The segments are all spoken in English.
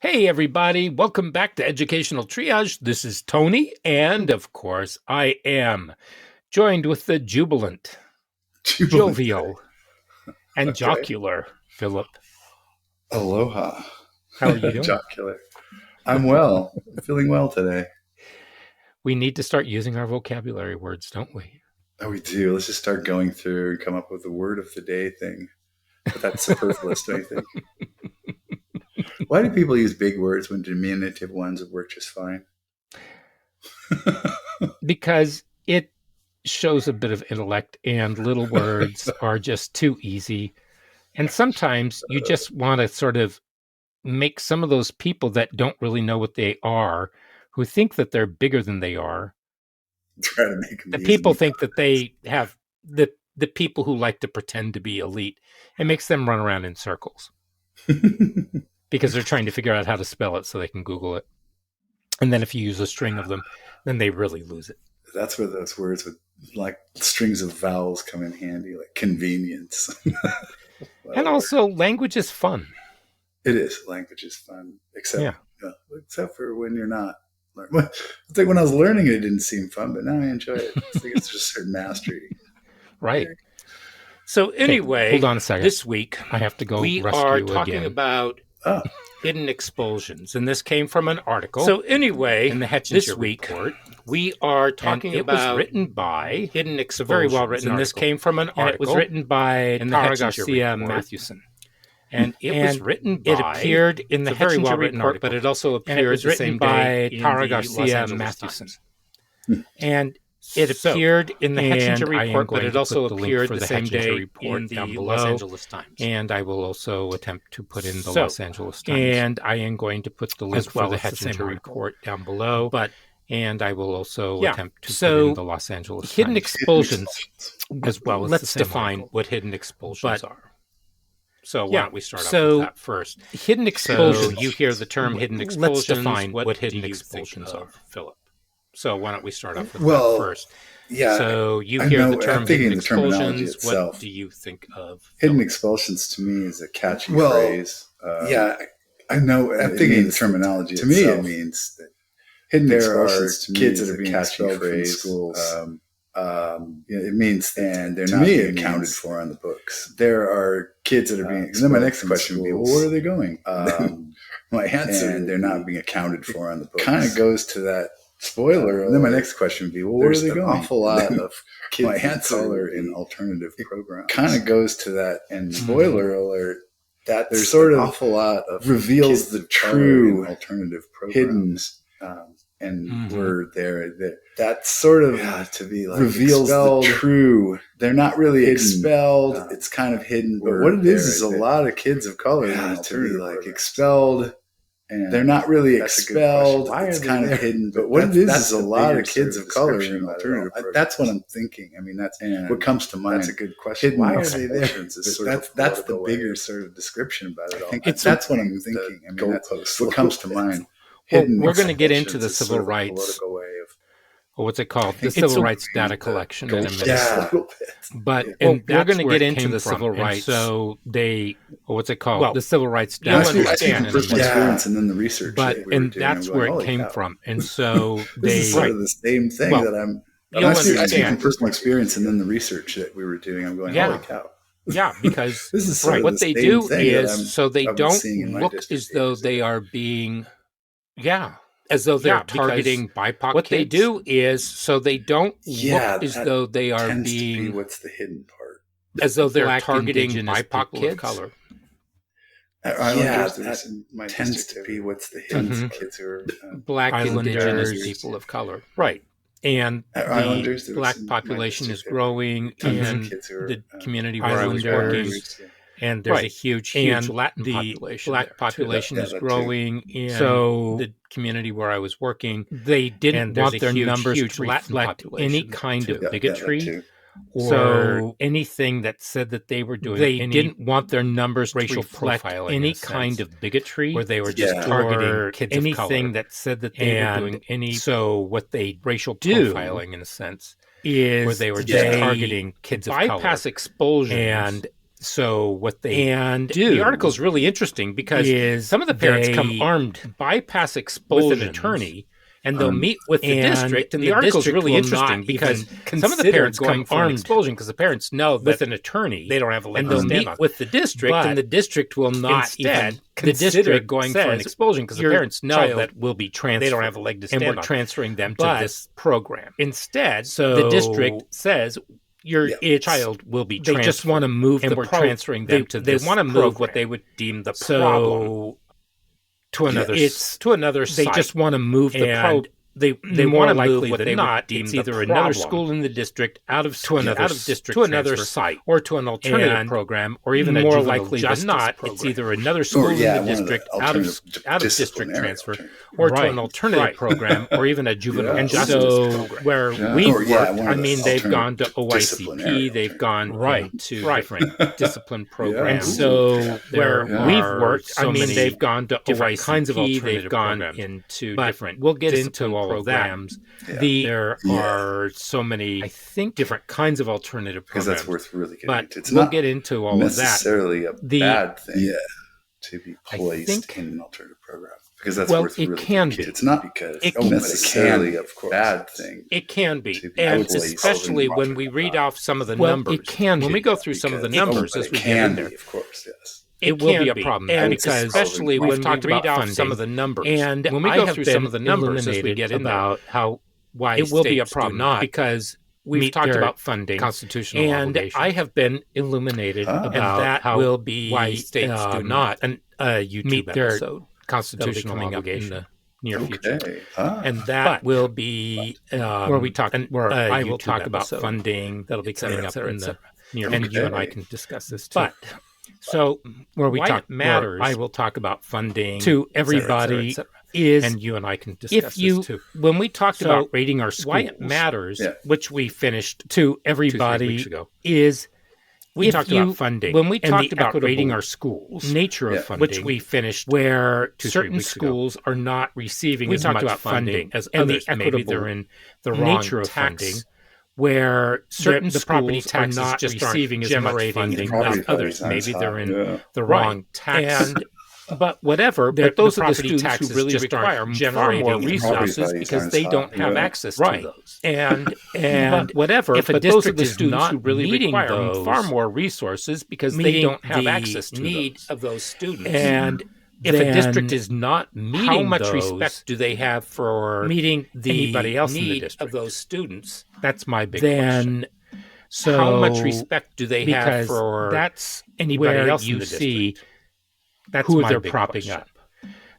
Hey, everybody. Welcome back to Educational Triage. This is Tony, and of course, I am joined with the jubilant, jovial, and jocular Philip. Aloha. How are you doing? Jocular. I'm well. I'm feeling well today. We need to start using our vocabulary words, don't we? Oh, we do. Let's just start going through and come up with the word of the day thing. But that's superfluous, don't you think? Why do people use big words when diminutive ones would work just fine? Because it shows a bit of intellect, and little words are just too easy. And sometimes you just want to sort of make some of those people that don't really know what they are, who think that they're bigger than they are. Try to make them the people think that they have the people who like to pretend to be elite. It makes them run around in circles because they're trying to figure out how to spell it so they can Google it. And then if you use a string of them, then they really lose it. That's where those words with like strings of vowels come in handy, like convenience. And also, language is fun. It is. Language is fun, except for when you're not. It's like when I was learning it didn't seem fun, but now I enjoy it. I think it's just certain mastery. Right. So anyway, hold on a second. This week, I have to go rescue again. We are talking about hidden expulsions, and this came from an article. So anyway, in the Hetchinger report, we are talking about. It was written by hidden expulsions. Very well written. And this came from an article. It was written by Tara Garcia Mathewson. And it was written by. It appeared in the Hetchinger report, but it also appeared the same day in Tara Garcia Mathewson. And it appeared in the Hetchinger report, but it also appeared the same day in the Los Angeles Times. And I will also attempt to put in the Los Angeles Times. And I am going to put the link for the Hetchinger report down below. And I will also attempt to put in the Los Angeles Times. Hidden expulsions, as well as let's define what hidden expulsions are. So why don't we start off with that first? Hidden expulsions. So you hear the term hidden expulsions. Let's define what hidden expulsions are, Philip. So why don't we start off with that first? Yeah. So you hear the term hidden expulsions. What do you think of hidden expulsions? To me is a catchy phrase. I know. I'm thinking the terminology. To me, it means that hidden expulsions. Kids that are being expelled from schools. It means, and they're not being accounted for on the books. There are kids that are being expelled. Then my next question would be, well, where are they going? My answer, and they're not being accounted for on the books. Kind of goes to that. Spoiler. And then my next question would be, well, where are they going? There's an awful lot of kids of color in alternative programs. Kind of goes to that. And spoiler alert, that there's sort of an awful lot of reveals the true alternative programs. And we're there. That sort of to be like reveals expelled, the true. They're not really expelled. It's kind of hidden. But what it is a lot of kids of color to be like expelled. And they're not really expelled. It's kind of hidden. But what it is a lot of kids of color in alternative programs. That's what I'm thinking. I mean, that's what comes to mind. That's a good question. Hidden why are they there? That's the bigger sort of description about it all. That's what I'm thinking. I mean, that's what comes to mind. Well, we're going to get into the civil rights. What's it called? The civil rights data collection in a minute. Yeah, but we're going to get into the civil rights. So what's it called? Well, the civil rights data collection. Personal experience and then the research. And that's where it came from. And so this is sort of the same thing that I'm. I see from personal experience and then the research that we were doing. I'm going, holy cow. Yeah, because this is what they do is so they don't look as though they are being. Yeah, as though they're targeting BIPOC kids. What they do is so they don't look as though they are being. What's the hidden part? As though they're targeting BIPOC kids. Of color. That tends to be what's the hidden kids who are Black and indigenous people of color. Right. And the Black population is growing, and the community where I was working. And there's a huge Latin population. Black population is growing. And so the community where I was working, they didn't want their numbers to reflect any kind of bigotry or anything that said that they were doing. They didn't want their numbers to reflect any kind of bigotry where they were just targeting kids of color. Anything that said that they were doing any. So what they racial profiling in a sense is where they were just targeting kids of color. Bypass expulsions. And So what they do, the article is really interesting because some of the parents come armed, bypass expulsions with an attorney, and they'll meet with the district. And the article is really interesting because some of the parents come armed expulsion because the parents know that with an attorney they don't have a leg to stand on. And they'll meet with the district, and the district will not even consider going for an expulsion because the parents know that will be transferred. They don't have a leg to stand on, and we're transferring them to this program instead. So the district says your child will be transferred. They just want to move, and we're transferring them to this. They want to move what they would deem the problem to another site. They just want to move the problem. They more likely than not, it's either another school in the district out of district to another site, or to an alternative program, or even more likely than not, it's either another school in the district out of district transfer, or to an alternative program, or even a juvenile justice program. Where we've worked, I mean, they've gone to OICP, they've gone to different discipline programs. So where we've worked, I mean, they've gone to different kinds of alternative programs. They've gone into different. We'll get into all programs. There are so many, I think, different kinds of alternative programs. Because that's worth really getting into. It's not get into all of that. Necessarily a bad thing to be placed in an alternative program. Because that's worth really getting into. It's not because it's necessarily a bad thing. It can be. And especially when we read off some of the numbers. It can be. When we go through some of the numbers as we get in there. Of course, yes. It will be a problem, and because especially when we read out some of the numbers, and when we go through some of the numbers as we get in about why it will be a problem, not because we've talked about funding, constitutional obligation, I have been illuminated about how will be why states do not YouTube episode constitutional obligation in the near future, and that will be where we talk, where I will talk about funding that'll be coming up in the near future, and you and I can discuss this too. But so where we talk matters, I will talk about funding to everybody, et cetera, is, and you and I can discuss this too. When we talked about rating our schools, why it matters, which we finished to everybody 2-3 weeks ago, is we talked about funding. When we talked about rating our schools, nature of funding, which we finished, where certain schools are not receiving as much funding as others. Maybe they're in the wrong nature of funding. Where certain the property taxes are not just receiving as much funding as others. Maybe they're in the wrong tax. But whatever, but those are the students who really require far more resources because they don't have access to those. And whatever, if a district is not who really require far more resources because they don't have access to needs of those students. And if a district is not meeting how much respect do they have for meeting anybody else in the district of those students? That's my big question. So how much respect do they have for that's anybody else in the district? That's who they're propping up.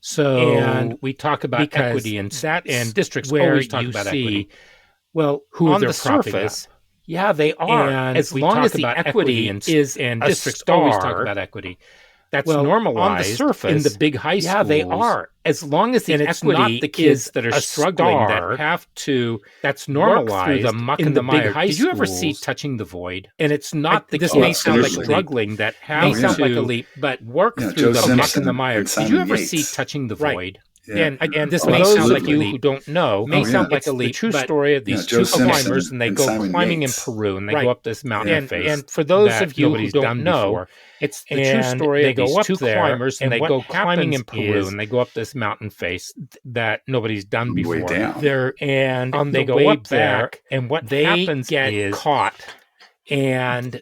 So and we talk about equity and districts where always talk about equity. Well, who on the surface, yeah, they are. And as long as the equity is and districts always talk about equity. That's normalized on the surface in the big high schools. Yeah, they are. As long as the equity the kids that are struggling that have to that's normalized through the muck and the mire. Did you ever see Touching the Void? And it's not the this may sound like struggling that have to sound like a leap, but work through the muck and the mire. Did you ever see Touching the Void? Yeah. And this may sound like you who don't know, may sound like a true story of these two climbers, and they go climbing in Peru, and they go up this mountain face. And for those of you who don't know, it's the true story of these two climbers, and they go climbing in Peru, and they go up this mountain face that nobody's done before. And on they go up there, and what happens is caught, and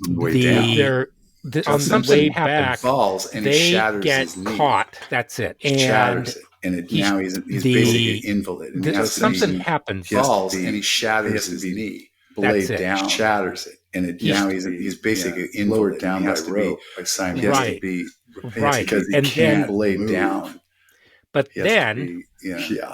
they're on something happens, falls and they get caught. That's it. And shatters it. And now he's basically an invalid. And something happens, falls, and he shatters his knee. Blade down, shatters it. And now he's basically lowered down by rope. By Simon, he has to be because he can't blade down. But then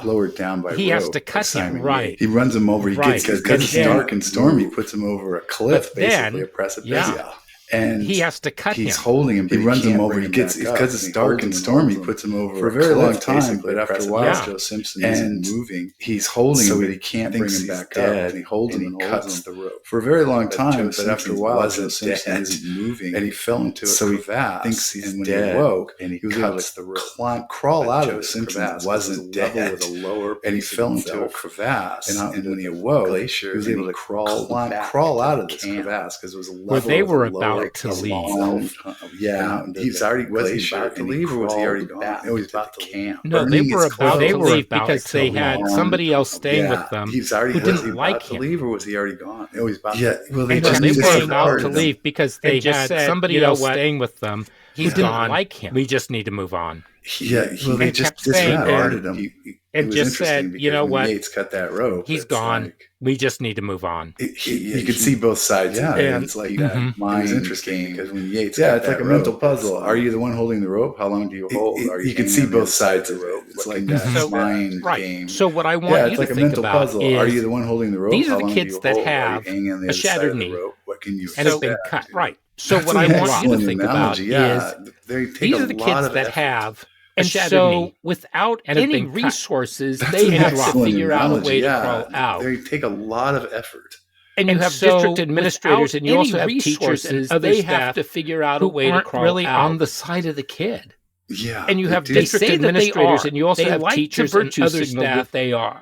lowered down by he has to cut him. Right. He runs him over. He gets because it's dark and stormy. Puts him over a cliff, basically a precipice. Yeah. And he has to cut him. He's holding him. He runs him over. He gets because it's dark and stormy. Puts him over for a very long time. But after a while, Joe Simpson isn't moving. He's holding him, but he can't bring him back up. And he holds him and cuts the rope for a very long time. But after a while, Joe Simpson isn't moving, and he fell into a crevasse. Thinks he's dead. When he woke, and he cuts the rope, crawl out of Simpson wasn't dead with a lower, and he fell into a crevasse. And when he awoke, he was able to crawl out of this crevasse because it was a level. They were about about to leave. He's already, was he about to leave or was he already gone? He was about to camp. No, they were about to leave because they had somebody else staying with them who didn't like him. Leave or was he already gone? It was about they were about to leave because they had somebody else staying with them who didn't like him. We just need to move on. They just disregarded him. And just said, you know what? Yates cut that rope. He's gone. We just need to move on. You could see both sides. Yeah, and it's like that. Mind interesting because when Yates, it's like a mental puzzle. Are you the one holding the rope? How long do you hold? You can see both sides of it. It's like that mind game. So what I want you to think about is, are you the one holding the rope? These are the kids that have a shattered knee and have been cut. Right. So what I want you to think about is, these are the kids that have. And so, without any resources, they have to figure out a way to crawl out. They take a lot of effort. And you have district administrators, and you also have teachers and other staff have to figure out a way to crawl really out. On the side of the kid. Yeah, and you have district administrators, and you also have teachers and other staff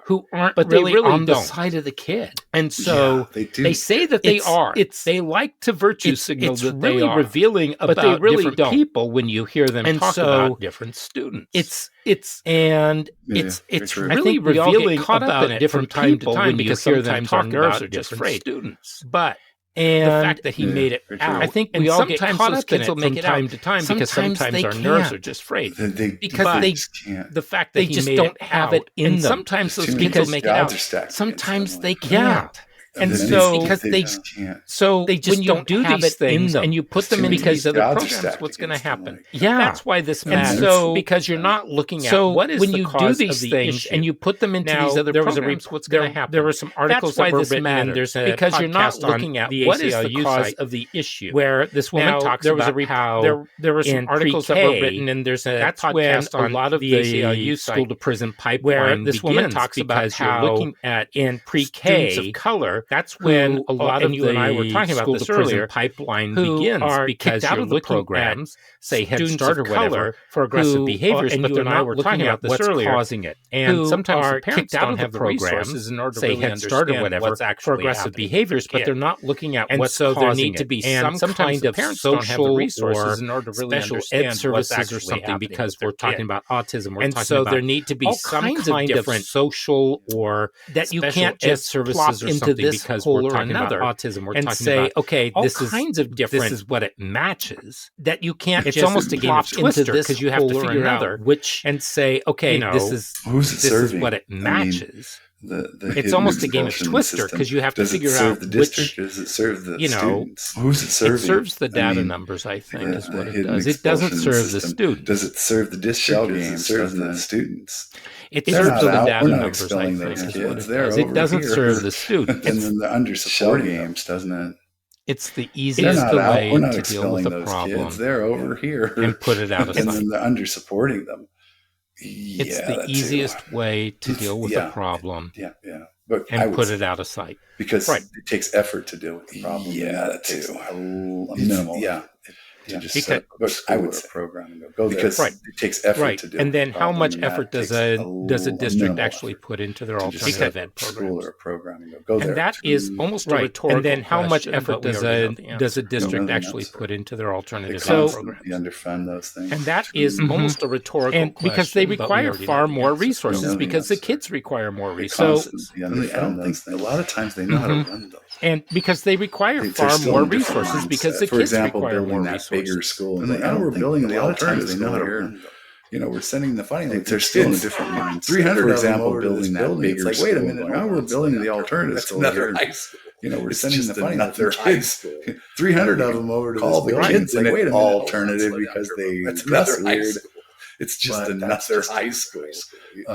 who aren't really on the side of the kid. And so they say that they are. They like to virtue signal that they are. It's really revealing about different people when you hear them talk about different students. It's really revealing about different people when you hear them talk about different students. But and the fact that he made it out, I think we all get caught up in it from time to time because sometimes our nerves are just frayed. Because the fact that they just don't have it in them. Sometimes those kids make it out. Sometimes they can't. And so, because they can't. So they just don't do these things, and you put them in these other programs, what's going to happen? Yeah, that's why this matters. And so, because you're not looking at what is the cause of the issue. When you do these things and you put them into these other programs, what's going to happen? There were some articles that were written, and there's a because you're not looking at what is the cause of the issue. Where this woman talks about how there were some articles that were written, and there's a podcast on a lot of the ACLU school to prison pipeline. Where this woman talks about how you're looking at in pre-K students of color. That's when a lot of you and I were talking about this earlier. Pipeline begins because you're looking at, say, Head Start or whatever for aggressive behaviors, but they're not looking at what's causing it. And sometimes the parents don't have the resources in order to really understand what's actually for aggressive behaviors, but they're not looking at what's causing it. So there need to be some kind of social resources in order to really understand what's actually or something because we're talking about autism. And so there need to be some kind of social or that you can't just plop into this because we're talking about autism. We're talking say, about okay, this is kinds of different. This is what it matches. That you can't. It's just almost a game of Twister because you have to figure out which and say, okay, this is what it matches. It's almost a game of Twister because you have to figure out which. Does it serve the students? Who's it serving? It serves the data numbers, I think, is what it does. It doesn't serve the students. Does it serve the district? Does it serve the students? It serves the data numbers, I think, is what it does. It doesn't serve the students. And then the under-support games, doesn't it? It's the easiest way to deal with the problem. They're over here. And put it out of sight. And then the under-supporting them. It's the easiest way to deal with the problem. Yeah. And put it out of sight. Because it takes effort to deal with the problem. Yeah, that too. Minimal. Yeah. Because I would say program and go there because it takes effort to do. And then how much effort does a district actually put into their alternative ed programs? Or program and go there. And that is almost a rhetorical. And then how much effort does a district actually put into their alternative ed programs? You underfund those things. And that is almost a rhetorical question. Because they require far more resources because the kids require more resources. I don't think a lot of times they know how to run those. And because they require far more resources because the kids require more resources. Bigger school, and we're building the alternatives. They know how to run them. We're sending the funny. They're still in a different mindset. 300, for example, building that bigger. It's like, wait a minute, now we're building the alternatives. That's another high school. We're sending the funny. Another high school. 300 of them over to call the kids like, wait a minute, alternative because they dress weird. It's just another high school.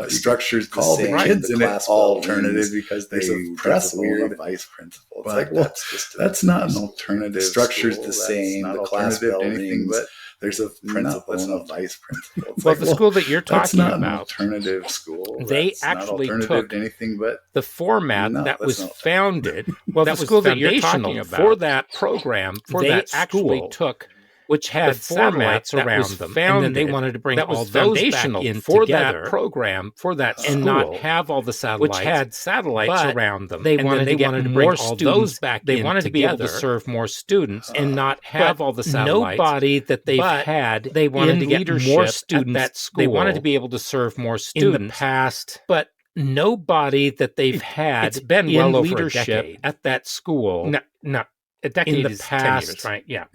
Structures call the kids in it alternative because they dress weird. Vice principal. It's like, well, that's not an alternative. Structure's the same. The class building, but there's a principal and a vice principal. Well, the school that you're talking about, an alternative school. They actually took anything but the format that was founded. Well, the school that you're talking about for that program, for that school, actually took which had formats around them, and then they wanted to bring all those back in for that program, for that school, and not have all the satellites, which had satellites around them. They wanted to get more all those back. They wanted to be able to serve more students and not have all the satellites. Nobody that they've had, they wanted to get more students at that school. They wanted to be able to serve more students in the past, but nobody that they've had it's been well over leadership a decade at that school. No, a decade in the is past, 10 years, right? Yeah.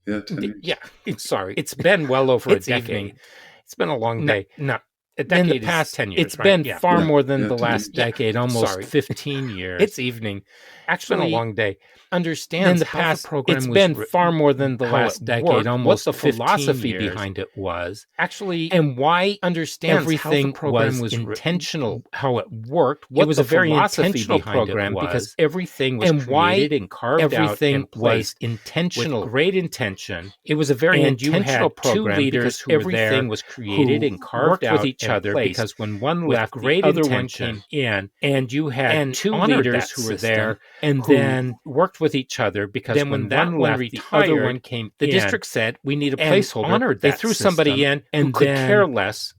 10 years. Yeah. Sorry. It's been well over a decade. It's been a long day. No. A decade in the past 10 years. It's been far more than the last decade, almost 15 years. It's evening. Actually, it's been a long day. Understands in the past program it's been far more than the last decade, almost what the philosophy behind it was. Actually, and why understands everything was intentional, how it worked. What it was a very intentional program because everything was created and carved out. Everything was intentional, with great intention. It was a very intentional program. Two leaders who everything was created and carved out with each other because when one left, the other one came in, and you had two leaders who were there, and then worked with each other because then when that one retired, the other one came in. The district said we need a placeholder. They threw somebody in and could care less.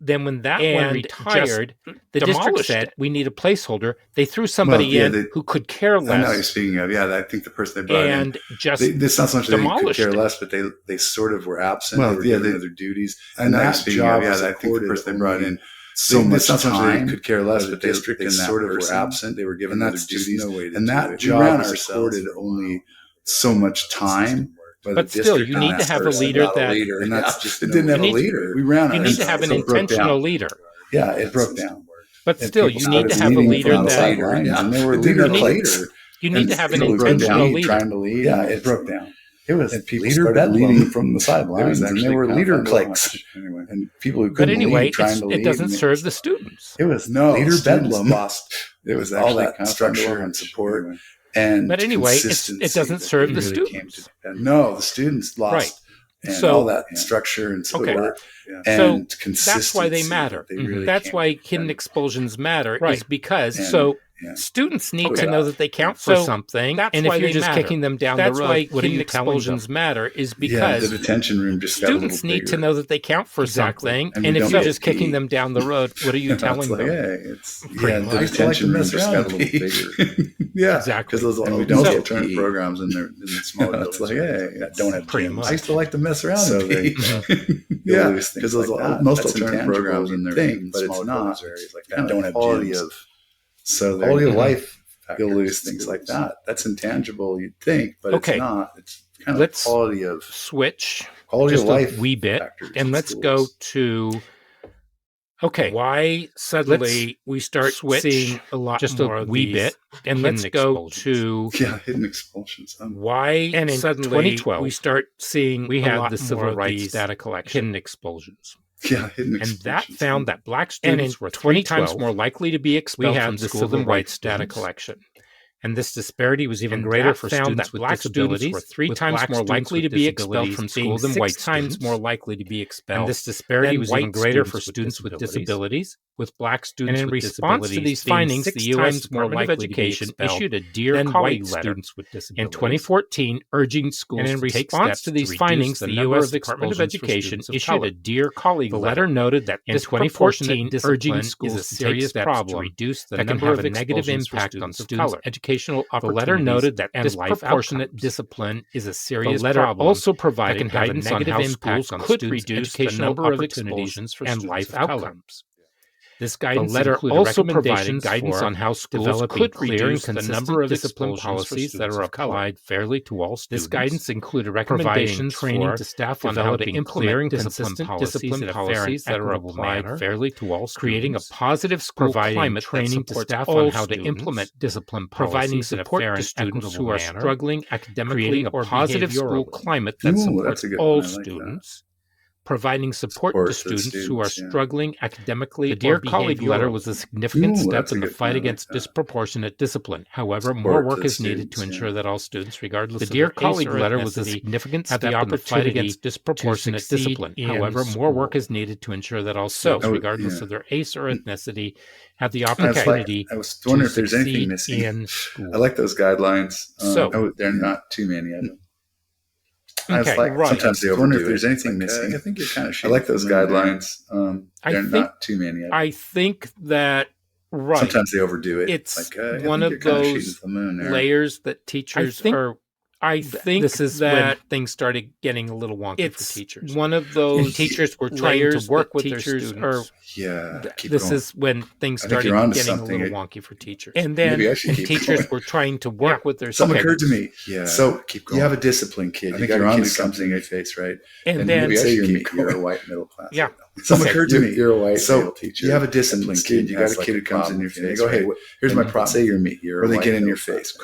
Then when that one retired, the district said we need a placeholder. They threw somebody in who could care less. I know what you're speaking of. Yeah, I think the person they brought in just it's not so much they could care less, but they sort of were absent. Well, they were doing other duties. And that job, I think the person they brought in. So much time, they could care less, but they sort of were absent. They were given other duties, and that job was accorded only so much time. But still, you need to have a leader and that's just it didn't have a leader. We ran out. You need to have an intentional leader. Yeah, it broke down. But still, you need to have a leader that. And there were leaders later. You need to have an intentional leader. Trying to lead. Yeah, it broke down. It was leader leading from the sidelines, and there were leader cliques, and people who couldn't lead trying to lead. It doesn't serve the students. It was leader bedlam. It was all that structure and support, and but anyway, it doesn't serve the students. No, the students lost. Right. And so, all that structure and support and consistency. That's why they matter. That's why hidden expulsions matter, is because students need to know that they count for something. And if you're just kicking them down the road, what hidden expulsions matter is because the detention room just students need to know that they count for something. And if you're just kicking them down the road, what are you telling them? The detention room just got a little bigger. Yeah, exactly. Because we don't have alternative programs in there in the smaller buildings. It's like, don't have gyms. I used to like to mess around. So yeah, because most alternative programs in there, but it's not. And don't have gyms. So quality of life, you'll lose things like that. That's intangible, you'd think, but it's not. It's kind of quality of quality of life, a wee bit, and let's go to. Okay, why suddenly we start seeing a lot just more a wee bit, and let's go to hidden expulsions. Why and in suddenly 2012 we start seeing we have the civil rights data collection hidden expulsions. Yeah, hidden and that found that black students were 3 times more likely to be expelled from the civil rights data collection. And this disparity was even greater for students with disabilities, were 3 times more likely to be expelled from school than white times more likely to be expelled. And this disparity was even greater for students with disabilities, with black students with disabilities. And in response to these findings, the U.S. Department of Education issued a Dear Colleague letter in 2014 urging schools to take steps to these findings. The U.S. Department of Education issued a Dear Colleague letter. The letter noted that in 2014 urging schools is a serious problem to reduce the number of negative impact on students' educational opportunities. The letter noted that disproportionate discipline is a serious problem. The letter also provided guidance on how schools could reduce the number of expulsions and life outcomes. This guidance also provided guidance on how schools could reduce the number of discipline policies that are applied fairly to all students. This guidance included recommendations training to staff on how to implement consistent discipline policies that are applied fairly to all students. Creating a positive school climate training to staff on how to implement discipline policies, providing support to students who are struggling academically, creating a positive school climate that supports all students. Providing support to students who are struggling academically. The Dear Colleague letter was a significant step in the fight against disproportionate discipline. However, more work is needed to ensure that all students, regardless of their Colleague letter was a significant step in the fight against disproportionate discipline. However, more work is needed to ensure that all students, regardless of their age or ethnicity, have the opportunity I was wondering if there's anything missing. In school. I like those guidelines. There are not too many of them. Sometimes they overdo it. If there's anything missing, I think you're kind of shooting. I like those guidelines. They're not too many. I think that sometimes they overdo it. It's one of those layers that teachers are. I think this is when things started getting a little wonky for teachers. One of those teachers were trying to work with their students. This is when things started getting a little wonky for teachers. And then teachers were trying to work with their students. Something occurred to me. So you have a disciplined kid. I think you're on to something in your face, right? And then maybe I should you're a white middle class. Something occurred to me. You're a white male teacher. You have a disciplined kid. You got a kid who comes in your face. You go, hey, here's my problem. Say you're me. Or they get in your face.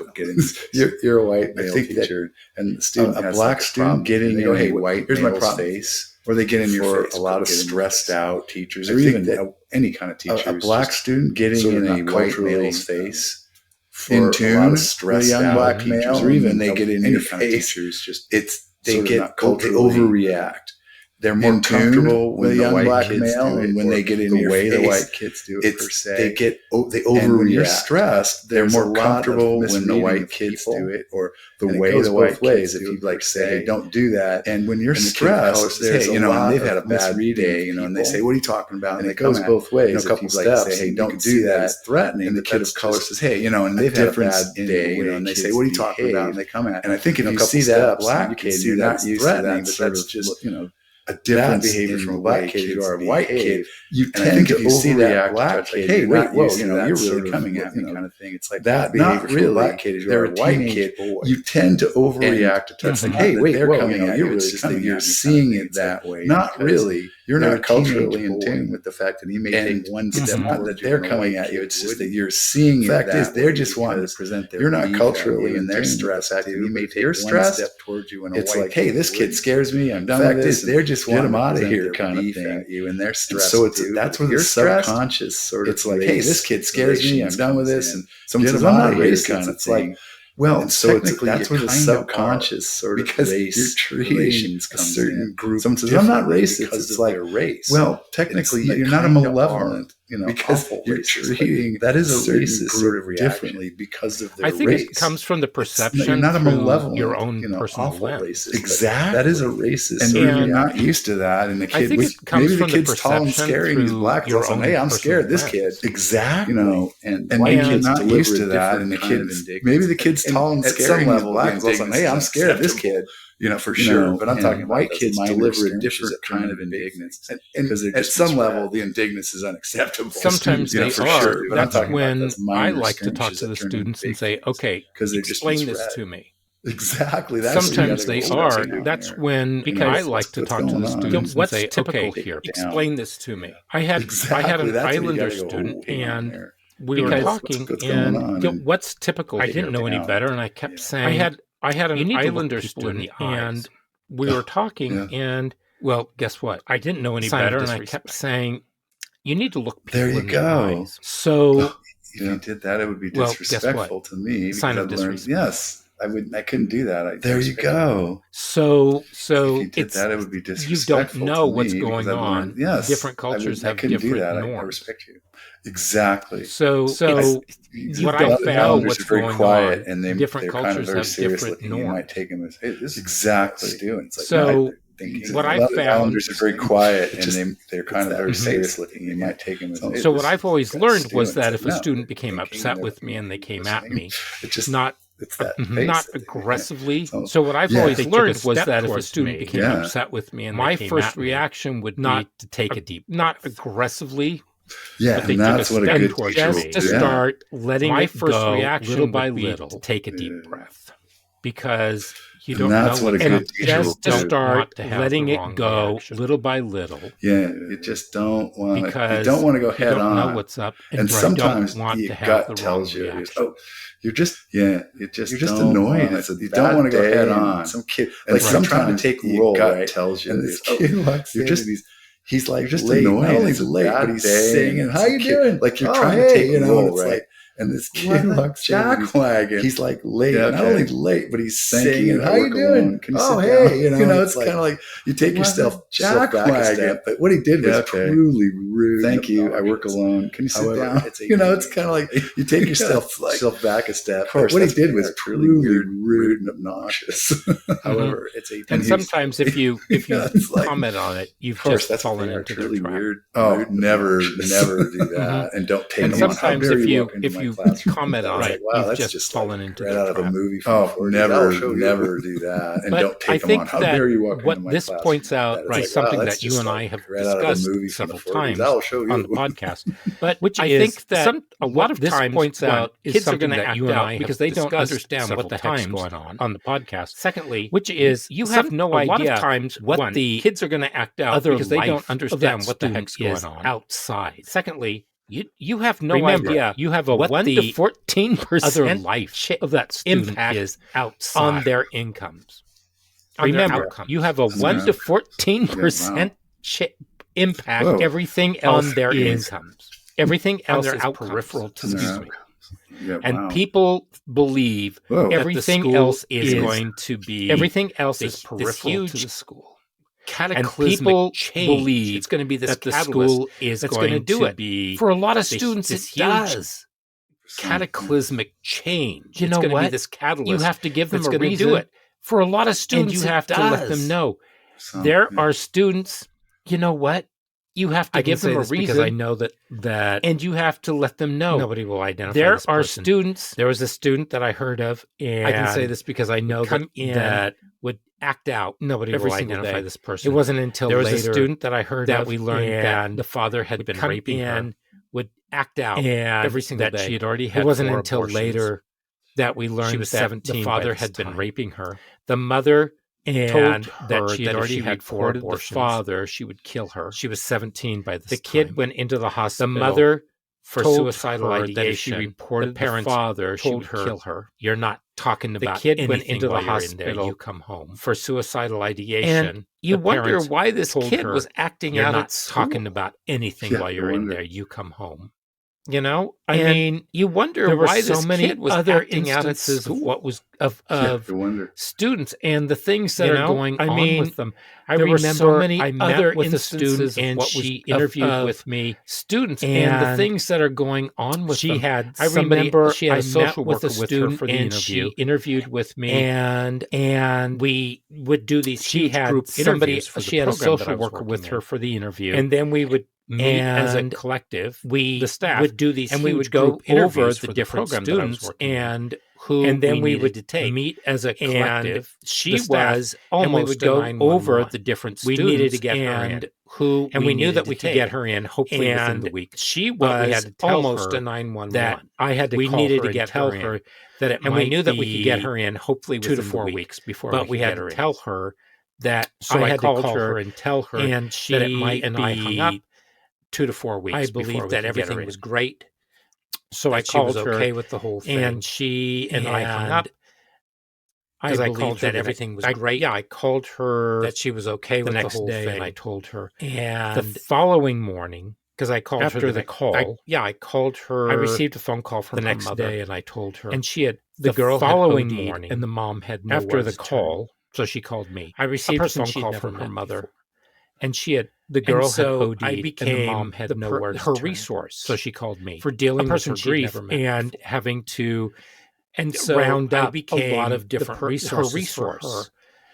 You're a white male teacher. And the student, a black student getting in a white male's face, or they get in your face. A lot of stressed out teachers, or even any kind of teachers. A black student getting in a white male's face, in tune with a young black male, or even they get in your face. They overreact. They're more comfortable with a young black male, and when they get in your face, the white kids do it per se. They overreact. When you're stressed, they're more comfortable when the white kids do it, or the way the white kids. If you say, hey, don't do that. And when you're stressed, there's and they've had a bad day, and they say, what are you talking about? And it goes both ways. A couple steps, say, hey, don't do that. It's threatening. And the kid of color says, hey, and they've had a bad day, and they say, what are you talking about? And they come at. And I think if you see that black kid, you're not used to that, but that's just a different behavior from a black kid or a white kid. You tend to see that black kid, hey, wait, whoa, you're really coming at me kind of thing. It's like that behavior from a black kid is you're a white kid. You tend to overreact to touch like, hey, wait, whoa, you're really coming. You're seeing it that way. Not really. You're not culturally in tune with the fact that you may take one step, not that they're coming at you. It's just that you're seeing it. The fact is, they're just wanting to present their. You're not culturally in their stress. You may take one step towards you, and it's like, hey, this kid scares me. I'm done with this. They're just wanting to out of here kind of thing. You and they're stressed. So that's where the subconscious sort of. It's like, hey, this kid scares me. I'm done with this, and someone says, I'm not racist kind of thing. Well, so that's where the subconscious sort of because race relations comes a certain group. Someone says, I'm not racist. It's like a race. Well, technically, you're not a malevolent, because you're treating that is a racist sort of differently because of their race. I think it comes from the perception. You're not a malevolent, your own personal lens. Exactly. That is a racist. And you're not used to that. And the kid, maybe the kid's tall and scary and he's black. Hey, I'm scared of this kid. Exactly. And white kids not used to that. And the kids, maybe the kid's tall and scary and black. Hey, I'm scared of this kid. For sure. But I'm talking white kids deliver a different kind of indignance. And at some level, the indignance is unacceptable. Sometimes they are. Sure. That's when I like to talk to the students and say, okay, explain this to me. Exactly. Sometimes they are. That's when I like to talk to the students and say, okay, here, explain this to me. I had an Islander student, and we were talking, and what's typical? I didn't know any better, and I kept saying, I had an Islander student, and we were talking, and, well, guess what? I didn't know any better, and I kept saying, you need to look people in the eyes. So, if you did that, it would be disrespectful to me. Sign of disrespect. Yes, I couldn't do that. There you go. So if you did that, it would be disrespectful. You don't know what's going on. Yes, different cultures have different norms. I respect you. Exactly. So what I found, what's going quiet, on, and different cultures have different norms. You might take them as, hey, this is exactly doing. It's like, so what I found, Islanders are very quiet, and they're kind of very serious looking. You might take them as. Hey, so what I've always learned was that if a student became upset with me and they came at me, it's just not aggressively. So what I've always learned was that if a student became upset with me and my first reaction would not to take a deep, not aggressively. Yeah, but they and that's what a good teacher will do. Just to start letting my first reaction little by little to take a deep breath, because you don't know. That's what a good teacher will do. Just to start letting it go little by little. Yeah, you just don't want to. You don't want to go head on. You don't know what's up, and sometimes your gut tells you, "Oh, you're just annoying. You don't want to go head on." Some kid, like sometimes your gut tells you, and this kid walks in, he's like just late. Not only late, but he's singing. How you doing? Like you're trying to take a role, right? And this kid walks jackwagon. He's like late, not only late, but he's saying, "How you doing? Can you sit down?" It's kind of like you take yourself back a step. But what he did was truly rude. Thank you. I work alone. Can you sit down? It's kind of like you take yourself back a step. But what he did was truly rude and obnoxious. However, it's and sometimes if you comment on it, you've just fallen into their trap. Weird. Oh, never do that, and don't take. And sometimes if you comment on it, you've just fallen into right out of a movie. Oh, never do that, and don't take them on. How dare you walk into my class? What this points out is something that you and I have discussed several times on the podcast. But I think that a lot of times points out is something that you and I because they don't understand what the heck's going on the podcast. Secondly, which is you have no idea a lot of times what the kids are going to act out because they don't understand what the heck's going on outside. Secondly, you have no idea. You have a 1 to 14% other life of that student is outside on their incomes. Remember, you have a 1 to 14% impact. Everything else on their incomes. Everything else is peripheral to the school. And people believe everything else is going to be everything else is peripheral to the school. Cataclysmic and people believe it's going to be this that the school is going to do it. Be for a lot of students. It does cataclysmic change. You know what? Be this catalyst. You have to give them a reason to do it. For a lot of students, and you have to let them know. There are students. You know what? You have to give them a reason because I know that, and you have to let them know. Nobody will identify. There this are person. Students. There was a student that I heard of, and I can say this because I know that would act out. Nobody will identify this person. It wasn't until there was a student that I heard that we learned that the father had been raping her. Would act out every single day. She had already had. It wasn't until later that we learned she was 17 the father had been raping her. The mother. And that she had already had 4 abortions. The father, she would kill her. She was 17 by this time. The kid went into the hospital. The mother, for suicidal ideation, that if she reported the parents, father, she would kill her. You're not talking about the kid went into the hospital. You come home for suicidal ideation. And you wonder why this kid was acting out at school. Talking about anything while you're in there. You come home. You know, I mean, you wonder why this kid was acting out at school. Of what was of students and the things that are going on with them. I remember so many other with a student and she interviewed with me students and the things that are going on with them. I remember she had a social worker with her for the interview. She interviewed with me and we would do these group interviews for the program. She had a social worker with her for the interview, and then we would. As a collective, the staff would do these, and we would go over the different students and then we would meet as a collective. She was almost, and we would go over the different students. We needed to get her in. And we knew that we could get her in, hopefully within the week. She was we had to tell almost a 911 that I had to. We needed to tell her that it, and we knew that we could get her in, hopefully within 2 to 4 weeks before. But we had to tell her that. So I had to call her and tell her, and she that it might and I hung up. 2 to 4 weeks. I believed that everything was great. So I called her okay with the whole thing. And she and I hung up. I called that everything was great. Yeah, I called her that she was okay with the whole thing. And I told her. And the following morning, because I called after her the call. I called her. I received a phone call from the next day, and I told her. And she had the girl following morning, and the mom had no after the call. So she called me. I received a phone call from her mother. And she had the girl had OD'd, I became and the mom had nowhere her resource. So she called me for dealing with her grief and having to round up a lot of different resources for her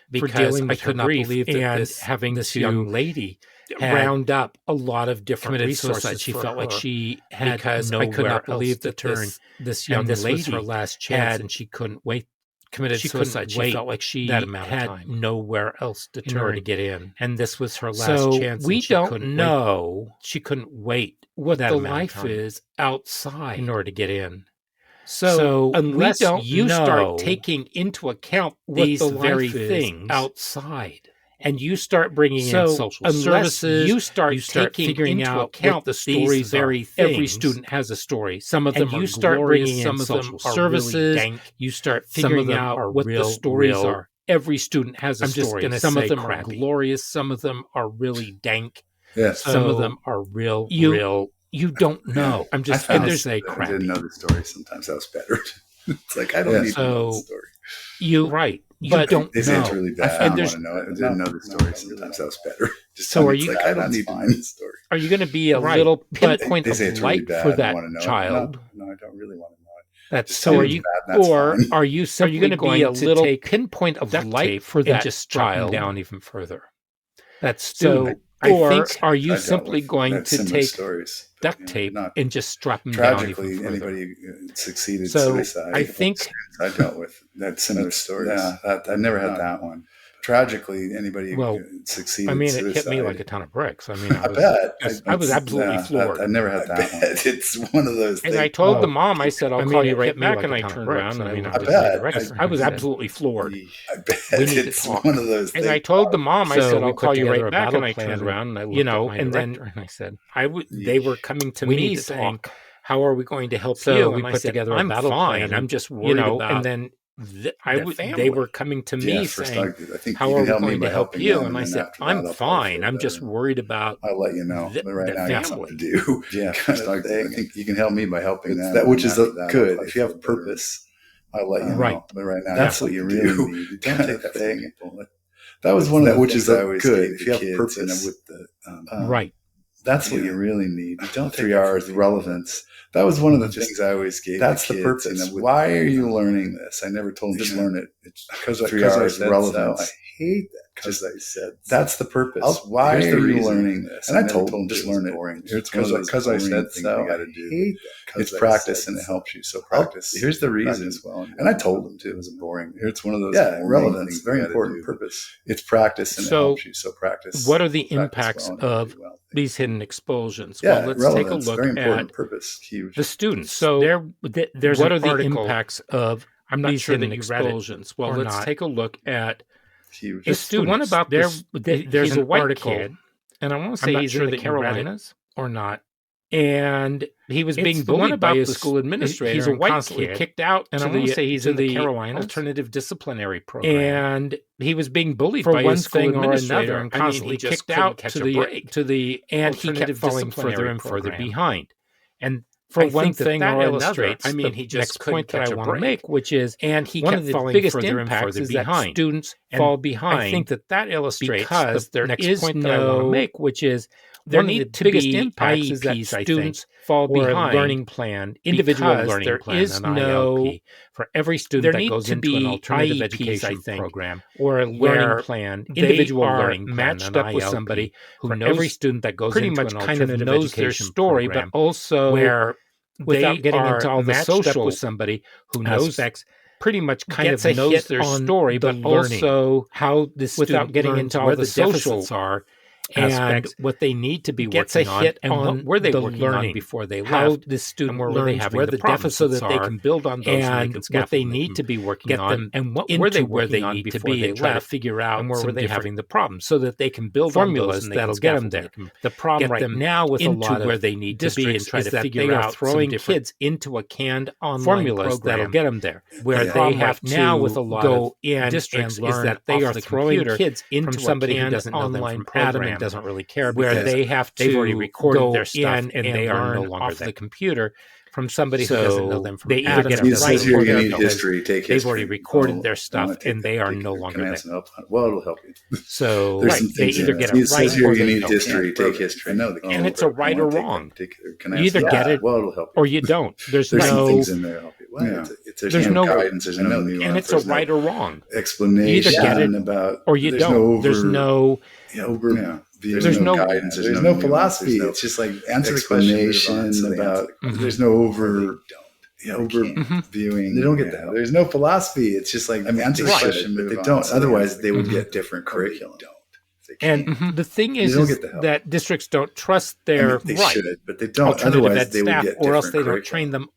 because for dealing with her grief and having this young lady round up a lot of different resources. She felt like she had because I could not believe that this young lady was her last chance and she couldn't wait. Committed suicide. She felt like she had nowhere else to turn to get in, and this was her last chance. We don't know. She couldn't wait what the life is outside in order to get in. So unless you start taking into account these very things outside, and you start bringing in social services, you start taking figuring into account the stories. Every student has a story. Some of them you start bringing in social services. You start figuring out what the stories are. Every student has a story. Some of them are glorious. Some of them are really dank. Yeah. Some of them are real. you don't know. I'm just I didn't know the story. Sometimes that was better. It's like I don't need to know the story. You don't they say know. It's really bad. I want to know it. I didn't know the story. Sometimes that was better. So are you? I don't need to know the story. Are you going to be a little pinpoint of light for that child? No, I don't really want to know it. That's so. Are you, or are you simply going to be a little pinpoint of light for that just child down even further? That's so. Or are you simply going to take duct tape and just strap them down even further? Anybody who succeeded suicide. I think I dealt with that similar stories. Yeah, I never had that one. Tragically, anybody who succeeded. I mean, suicide. It hit me like a ton of bricks. I mean, I bet. I was absolutely floored. I never had that one. It's one of those things. And I told the mom, I said, I'll call you right back. And I turned around. I mean, I was absolutely floored. I bet. It's one of those things. And I told the mom, I said, I'll call you right back. And I turned around, and I said, they were coming to me saying, how are we going to help you? And I said, I'm fine. I'm just worried about. And then they were coming to me saying, how are we going to help you? And I said, I'm fine. I'm just worried about. I'll let you know. Right now, I got something to do. Yeah, I think you can help me by helping them. That which is good. If you have a purpose, I'll let you know. Right. But right now, that's what you really need. You don't take that thing. That was one of the which is good. If you have a purpose with the right. That's what you really need. You don't 3 hours relevance. That was one of the things I always gave. That's the purpose. Why are you learning this? I never told them just learn it. It's because 3 hours relevance. I hate that because I said that's the purpose. Why are you learning this? And I told them just learn it. It's because I said so. You got to do. It's practice and it helps you. So practice. Here's the reason. And I told them too. It was boring. It's one of those. Yeah, relevance. Very important purpose. It's practice and it helps you. So practice. What are the impacts of these hidden expulsions? Well, let's take a look at the students. So there's what are the impacts of these hidden expulsions? Well, let's take a look at the students. One about there's a white kid, and I want to say he's in the Carolinas or not. And he was being bullied by his school administrator. He's a white kid, kicked out, and I want to say he's in the Carolinas alternative disciplinary program. And he was being bullied by his school administrator, and constantly kicked out to the and he kept falling further and further behind. And for one thing or another, I mean, he just couldn't catch a break, which is, and he kept falling biggest further and further behind. Students fall behind. I think that illustrates because there is point that I want to make, which is there need to be IEPs, that students fall behind, a learning plan, individual learning plan, there is no for every student that goes into an alternative education program or a learning plan, individual learning plan, matched up with somebody who knows every student that goes pretty much kind of knows their story, but also where without getting into all the social with somebody who knows pretty much kind of knows their story, but also how this without getting into all the socials are. And what they need to be working on, and what were they working on before they left? How the student learns where the deficits so that they can build on those, and what they need to be working on, and what were they working on before they left? To figure out and where were they having the problems, so that they can build formulas that'll get them there. The problem right now with a lot of where they need to be and try to figure out throwing kids into a canned online formulas that'll get them there. Where they have now with a lot of districts is that they are throwing kids into somebody who doesn't know them from Adam. Doesn't really care where they have to they've already recorded their stuff and they are no longer off the computer from somebody who doesn't know them from they either get a right or they've already recorded their stuff and they are no longer there. Well, it'll help you. So they either get a right or they don't. History, take history. And it's a right or wrong. You either get it or you don't. There's no things in there help you. Well, there's no guidance, there's no nuance, and it's a right or wrong explanation. You either get it about or you don't. There's no there's no guidance. There's no philosophy. It's just like answer the question about. There's no over viewing. They don't get that. There's no philosophy. It's just like answer the question, but they don't. Otherwise, they would get different curriculum. And the thing is that districts don't trust their they should, but they don't. Otherwise, they would get or else they don't train them.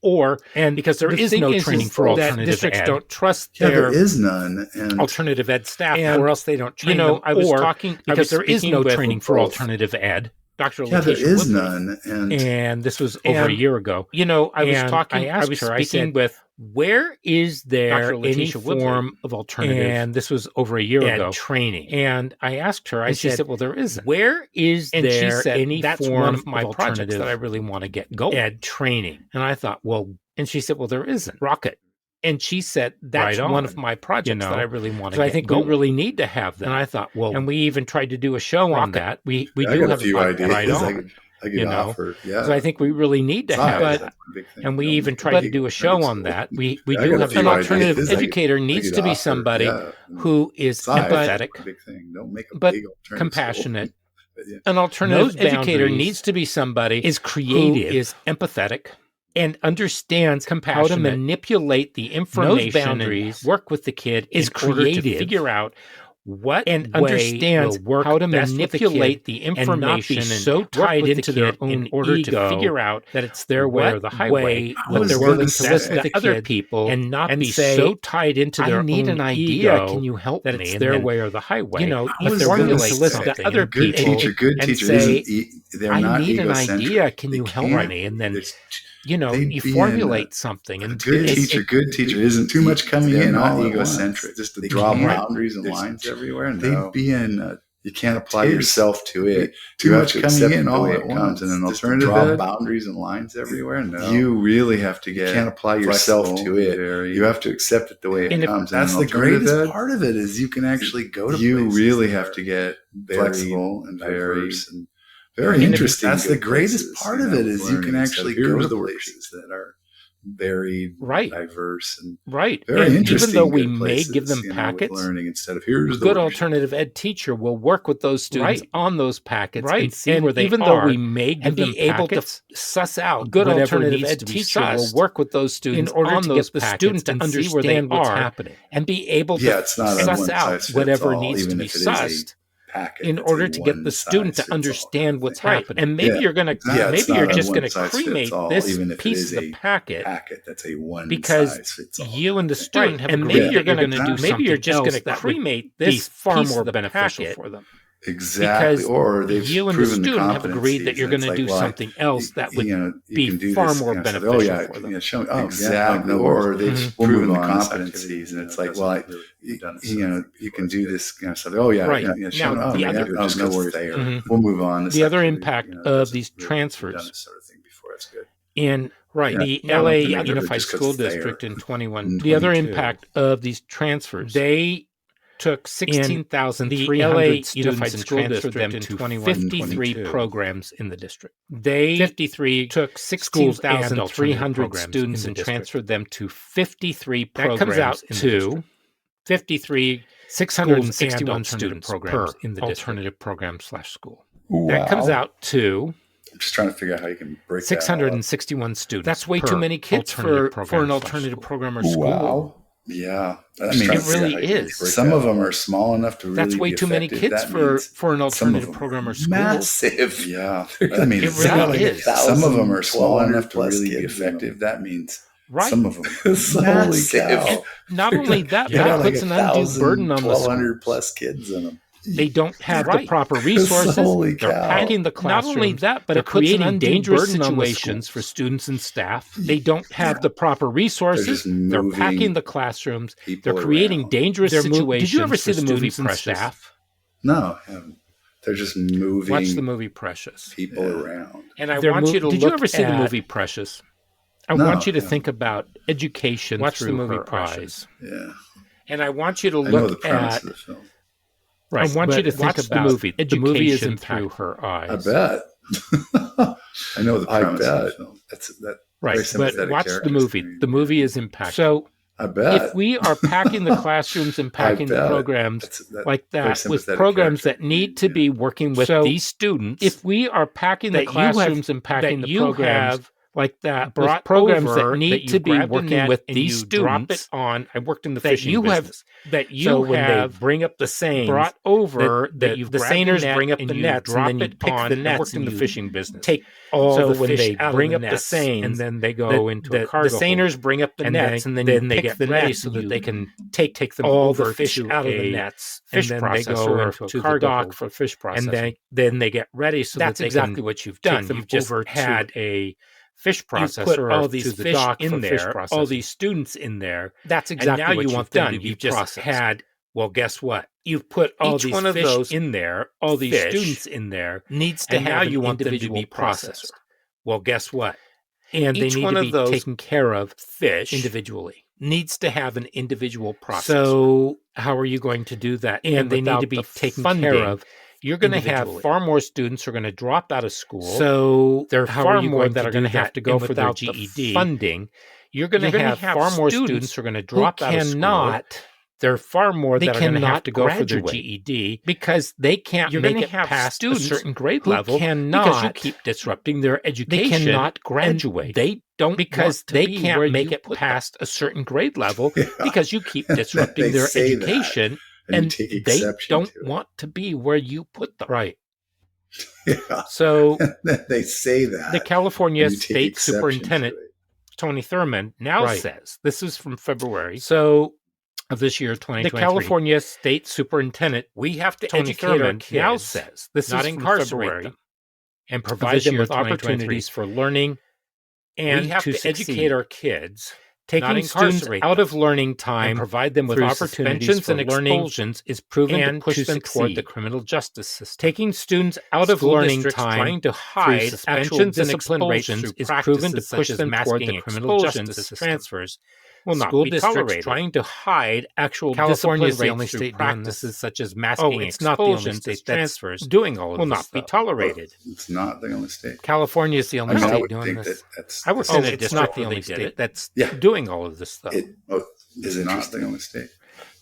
And because there is no training for alternative districts ed. Don't trust there is none alternative ed staff, or else they don't train them. I was talking because there is no training for alternative ed. Dr. Yeah, there is none. And this was over a year ago. I was speaking with, where is there any form of alternative? And this was over a year ago. Training. And I asked her, she said, well, there isn't. Where is there any form of my projects that I really want to get going? Ed training. And I thought, well, and she said, well, there isn't. Rocket. And she said, that's one of my projects that I really want to get. I think we really need to have that. And I thought, well, and we even tried to do a show on that. We do have a few ideas. Right on. I could offer, So I think we really need to have that. And we even tried to do a show on that. We do have an alternative educator needs to be somebody who is empathetic, but compassionate. An alternative educator needs to be somebody is creative, is empathetic, and understands how to manipulate the information, boundaries, and work with the kid, is creative, to figure out what and understands how to manipulate the information and not be so tied into their own in order to figure out that it's their way or the highway, but they're willing to listen to other people and not be so tied into their own idea. Can you help that it's their way or the highway? But they're willing to listen to other people and say, I need an idea. Can you help me? And then you formulate something. And good teacher isn't too much coming in, not egocentric, just to draw boundaries and lines everywhere. No. They'd be in. You can't apply yourself to it. Too much coming in all at once. And an alternative draw boundaries and lines everywhere. No, you really have to get. You can't apply yourself to it. You have to accept it the way it comes. That's the greatest part of it is you can actually go to. You really have to get flexible and diverse and very interesting. That's the greatest part of it is you can actually go to the places that are very diverse and very interesting. Even though we may give them packets, learning instead of here's a good alternative ed teacher will work with those students on those packets and see where they even are. Though we may give them able to suss out good alternative ed teacher will work with those students in order to get the student to understand what's happening and be able to suss out whatever needs to be sussed. In order to get the student to understand what's happening. And maybe you're going to, maybe you're just going to cremate this piece of the packet that's a one because you and the student have, and maybe you're going to do, maybe you're just going to cremate this far more beneficial for them. Exactly. Because or you and the student have agreed that you're going to do something else that would be far more beneficial for them. Exactly. Or they've proven the competencies, and it's like, well, you can do this kind of stuff. Oh yeah, right. Now the other, no worries there. We'll move on. The other impact of these transfers in the LA Unified School District in 21. The other impact of these transfers, they took 16,300 students and transferred them to 53 programs in the district. They took 16,300 students and transferred them to 53 programs. That comes out to 53 661 student programs in the alternative program / school. Wow. That comes out to. I'm just trying to figure out how you can break 661 students. That's way too many kids for an alternative program or school. Wow. Yeah, it really is. Some of them are small enough to really That's way too many kids for an alternative program or school. Massive. Yeah. It really is. Some of them are small enough to really be effective. That means some of them. Holy cow. Not only that, but it puts an undue burden on the 1,200 plus kids in them. They don't have the proper resources. They're packing the classrooms. Not only that, but they're creating dangerous situations for students and staff. They don't have the proper resources. They're packing the classrooms. They're creating dangerous situations. Did you ever see the movie Precious? No, I haven't. They're just moving. Watch the movie Precious. People around. And I want you to look at. Did you ever see the movie Precious? I want you to think about education through the movie Precious. Yeah. And I want you to look at the film. Right. I want you to think about the movie. The movie isn't through her eyes. I bet. I know the premise of the film. Right. But watch the movie. The movie is impactful. So I bet. If we are packing the classrooms and packing the programs like that with programs that need to be working with these students, if we are packing the classrooms and packing the programs like that brought programs over that need to be working with these students. I worked in the fishing business. So when they bring up the seines, brought over that you've the seiners bring up the nets, and then you pick the nets. I worked in the fishing business. Take all so the when fish they out bring of up the the seines, and then they go into a cargo the seiners hold. bring up the And nets, then and they then they pick get the ready nets, so and that you they can take them all over the fish to out of the a nets, fish and then they processor go or into to a the cargo dock hold, for fish processing. and then they get ready so That's that they exactly can what you've take done. them You've just over had to a fish you processor put all or these to the fish dock in for fish there, processing. all these students in there. That's And exactly now what you you've want them done. to be You've just processed. had. Well, guess what? You've put all Each these one of fish those in there. all these fish students in there needs to and have now an you want them to individual be processed. processor. Well, guess what? And Each they need one to of be those taken care of fish individually. Needs to have an individual processor. So how are you going to do that? And they need to be taken care of. You're going to have far more students who are going to drop out of school. So there are far more that are going to have to go for their without GED. funding. You're going to have far more students who are going to drop out of school. There are far more that are going to have to go for their GED because they can't You're make going it to have past a students certain grade who level because you keep disrupting their education. They cannot graduate. They don't because they be can't make you it past a certain grade level because you keep disrupting their education, and they don't want to be where you put them. Right. Yeah. So they say that the California State Superintendent Tony Thurmond now Right. says, this is from February of this year, 2023. The California State Superintendent, we have to Tony educate our Thurmond kids, now says, this not is from incarcerate February, them, and provide them with opportunities for learning and we have to succeed. educate our kids, Taking not students incarcerate out them, of learning time and provide them with through opportunities suspensions for and learning expulsions is proven to and push to them toward the succeed. criminal justice system. Taking students out of School learning districts time trying to through hide suspensions actual and discipline rates expulsions through is proven to practices push such as them toward the masking criminal expulsion justice system. transfers Will not school be districts tolerated. trying to hide actual California is the discipline only rates through state doing practices this. such as masking It's not the only expulsions state as that's transfers doing all of will this, not be though. tolerated. It's not the only state. California is the only I state would doing think this. that's I worked in a it's district not the where only they did state it. That's Yeah. doing all of this, though. Is it not the only state?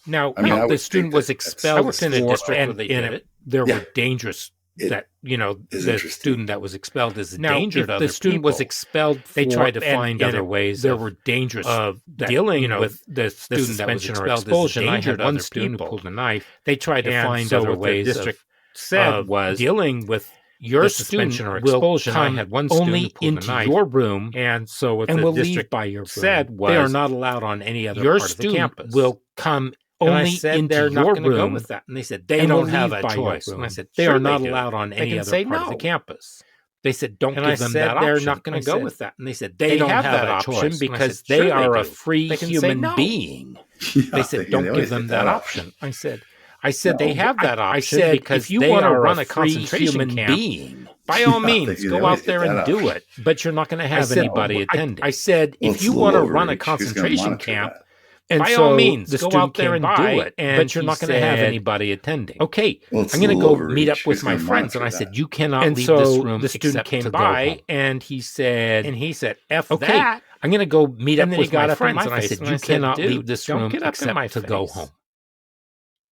Now, I mean, I the would student think was that expelled. I I worked in a district where they did it. There Yeah. were dangerous. It That is the interesting. student that was expelled is a Now, danger if to the other student people. was expelled They for- tried to and- find and other it- ways. there of were dangers of that, dealing with the the student that was suspension or expelled is a expulsion. I danger had to one other student who people. pulled a knife. They tried to And find so other what the ways district said of was dealing with your the student suspension or will expulsion. I come had one student only who pulled a into knife. your room, And so what and the will leave district by your room. said was, They are not allowed on any other your part of the student campus. will come And I only said into they're not your gonna go room. with that. And they said they and don't will have leave a by your choice. And I room. said They sure are not do. allowed on They any can other say part of the no. campus. They said, don't And give I them said that they're option. not going I to go said, with that. And they said They they have that option option because because they they are are a a free They can say human no. being. Yeah, They said, don't always give them get that option. I said, No, they have that option I said, because if you they want to are run a a free concentration human camp, being. By all Yeah, means, they go always out there get and that do option. it. But you're not going to have said, anybody attending. I said, Well, if it's you a want to little run a overreach. Who's gonna concentration monitor camp, that? and by so all means, the go student out there came and do by, it. and But you're he not going to have said, anybody attending. okay, Well, it's I'm a going to little go meet overreach. up with Who's my gonna friends. And I monitor said, that? you cannot And leave so this room the student except came to go by, home. And he said, F okay, that. I'm going to go meet And up then with he got my up in friends. my And I face, said, and I you said, cannot dude, leave this don't room get up in except my to go face. home.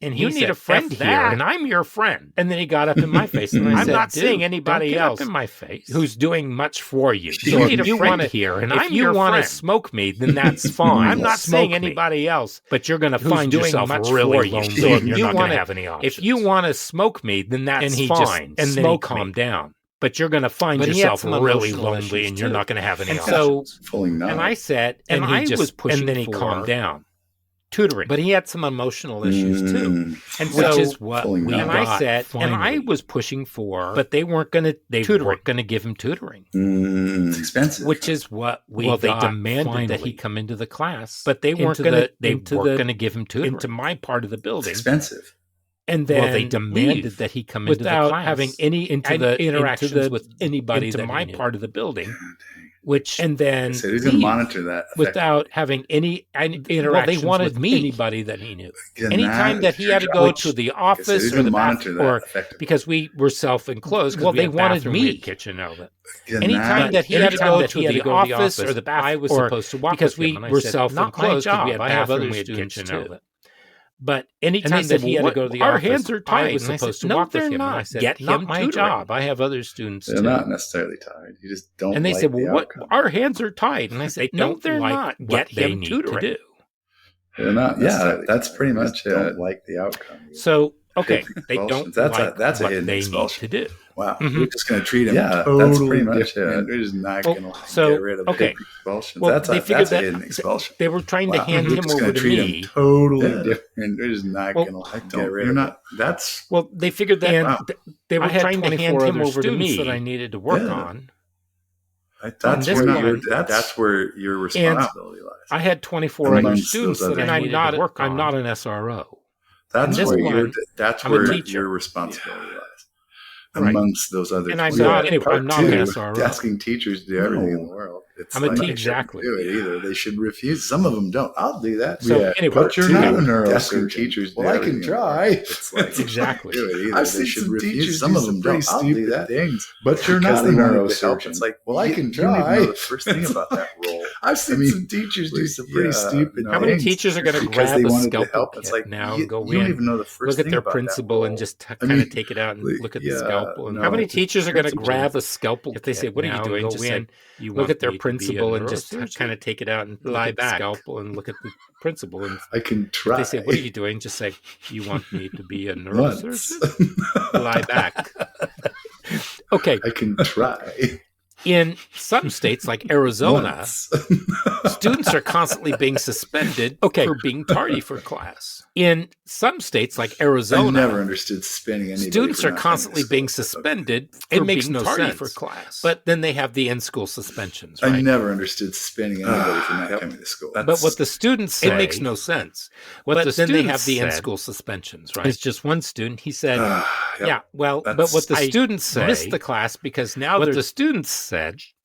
And You he need said, a friend F here, that. and I'm your friend. And then he got up in my face, and I I'm said, not dude, seeing anybody don't get else up in my face who's doing much for you. You So need if a you friend want to here, and if I'm you your want to friend. smoke me, then that's fine. I'm not Smoke seeing me. anybody else, but you're going to who's find doing yourself much really for you. lonely. So if and you're you not going wanna- to have any options. If you want to smoke me, then that's and he fine. just And then he calmed down. but you're going to find But he had yourself some really emotional lonely, issues, and you're too. not going to have any And options. so, Fully not. and I said, And and he I just was pushing and then he for calmed down. tutoring. But he had some emotional issues too, And which so, is what fully we not. and got. I said, and I finally. was pushing for, But they weren't going to. They tutoring. weren't going to give him tutoring, It's expensive. which is what we well, they got demanded that he finally. come into the class, But they weren't into going to. the- They into weren't the- going to give him tutoring into my part of the it's building. expensive. and then Well, they demanded leave that he come into the without class, having any interactions with anybody into that my he knew. part of the building, God dang. which and then So who's going to leave monitor that? without having any interactions well, they wanted with me. anybody that he knew. Again, Anytime that is he your had to job. go to the Okay, so office who's or going the to bath, monitor that or effectively? because we were self-enclosed, Well, we they had wanted bathroom, we me. had kitchen, and all that. Again, Anytime that he had to anytime go that to he had the to go to the office office, or the bath, I was or supposed to walk because with him, we and I were said, self-enclosed, "Not my because we job. had I have bathroom, other we had students kitchen, and all too." that. But anytime that he had to go to the office, our hands are tied. I was supposed to walk with him. And I said, get him my job. I have other students too. They're not necessarily tied. You just don't. And they like said, well, what? Our hands are tied. And I said, no, they're not. Get him tutoring. To do. They're not. Yeah, that's pretty much it. Don't like the outcome. So okay, they don't. That's like a hidden expulsion. Need to do. Wow, we're just going to treat them totally that's pretty much different. We're just not going to get rid of expulsions. Well, that's a hidden expulsion. They were trying to hand him over to me. Totally different. We're just not going to get rid of it. That's well, they figured that they were trying to hand him over to me that I needed to work on. That's where your responsibility lies. I had 24 other students, and I'm not an SRO. That's where your responsibility lies. Amongst those other and I'm not an SRO. Asking teachers to do everything in the world. I'm a teacher. Exactly. Do it either. They should refuse. Some of them don't. I'll do that. So anyway, but you're not a neurosurgeon. Teachers. Well, I can try. It's like exactly. Do it either. I've seen some teachers. Some of them don't. I'll do that. Things. But you're not a neurosurgeon. It's like, well, I can try. You don't even know the first thing about that role. I've seen some teachers do some pretty stupid things. How many teachers are going to grab a scalpel kit now and go in? You don't even know the first thing about that. Look at their principal and just kind of take it out and look at the scalpel. How many teachers are going to grab a scalpel kit? If they say, "What are you doing?" Just say, look at their principal and just kind of take it out and lie back, scalpel and look at the principal. And I can try. If they say, "What are you doing?" Just say, "You want me to be a neurosurgeon?" Lie back. Okay, I can try. In some states like Arizona, students are constantly being suspended for being tardy for class. In some states like Arizona, I never understood suspending anybody. Students are constantly being suspended for being tardy for class. But then they have the in-school suspensions, right? I never understood suspending anybody for not coming to school. But what the students say, it makes no sense. But then they have the in-school suspensions, right? It's just one student. He said, but what the students say missed the class because now what the students said,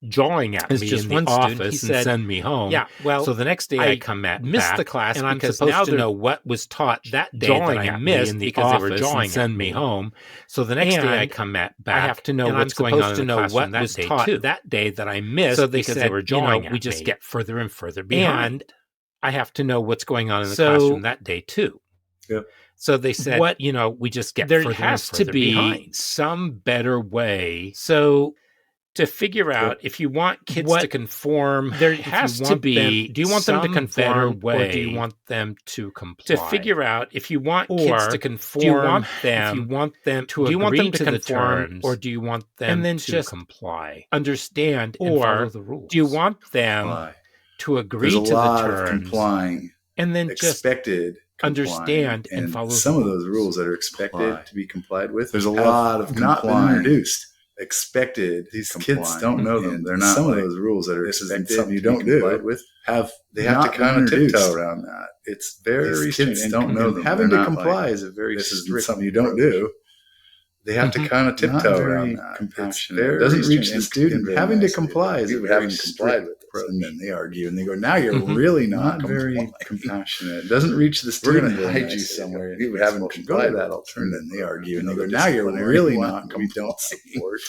jawing at me in the office and send me home. So the next day I come back, missed the class and I'm supposed to know what was taught that day that I missed because they were jawing and send me home. So the next day I come back, I have to know what's going on in the classroom that day too. That day that I missed, so because they were jawing at me. We just get further and further behind. And I have to know what's going on in the classroom that day too. Yep. So they said, we just get further and further behind. There has to be some better way. So to figure out if you want kids to conform, there has to be. Do you want them to conform, or do you want them to comply? To figure out if you want kids to conform, do you want them to agree to the terms, or do you want them to comply, understand, and follow the rules? Do you want them to agree to the terms, complying, and then expected? Understand and follow some of those rules that are expected to be complied with. There's a lot of not been introduced. Expected. These kids don't know them. They're not. Some of those rules that are expected something you don't do with have to kind of tiptoe around that. It's very these kids don't know them. Having to comply is a very strict. Something you don't do. They have to kind of tiptoe around that. Compassionate. It doesn't reach the student. Having to comply is a very complied with. And then they argue and they go, "Now you're really not very compassionate." It doesn't reach the student. We're going to hide you somewhere. You haven't complied that alternative. And then they argue and they go, "Now you're really not." We don't support.